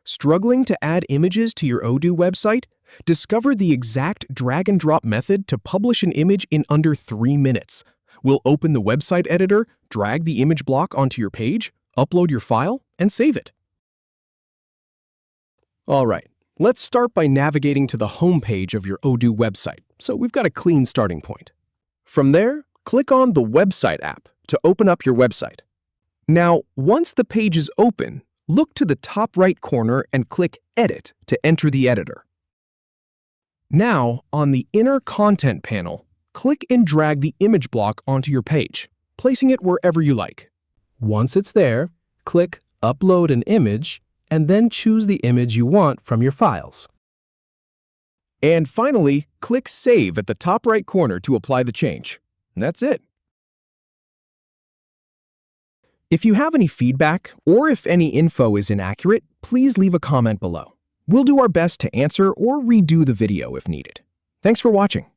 Struggling to add images to your Odoo website? Discover the exact drag-and-drop method to publish an image in under 3 minutes. We'll open the website editor, drag the image block onto your page, upload your file, and save it. All right, let's start by navigating to the home page of your Odoo website, so we've got a clean starting point. From there, click on the Website app to open up your website. Now, once the page is open, look to the top right corner and click Edit to enter the editor. Now, on the Inner Content panel, click and drag the image block onto your page, placing it wherever you like. Once it's there, click Upload an image, and then choose the image you want from your files. And finally, click Save at the top right corner to apply the change. That's it. If you have any feedback, or if any info is inaccurate, please leave a comment below. We'll do our best to answer or redo the video if needed. Thanks for watching.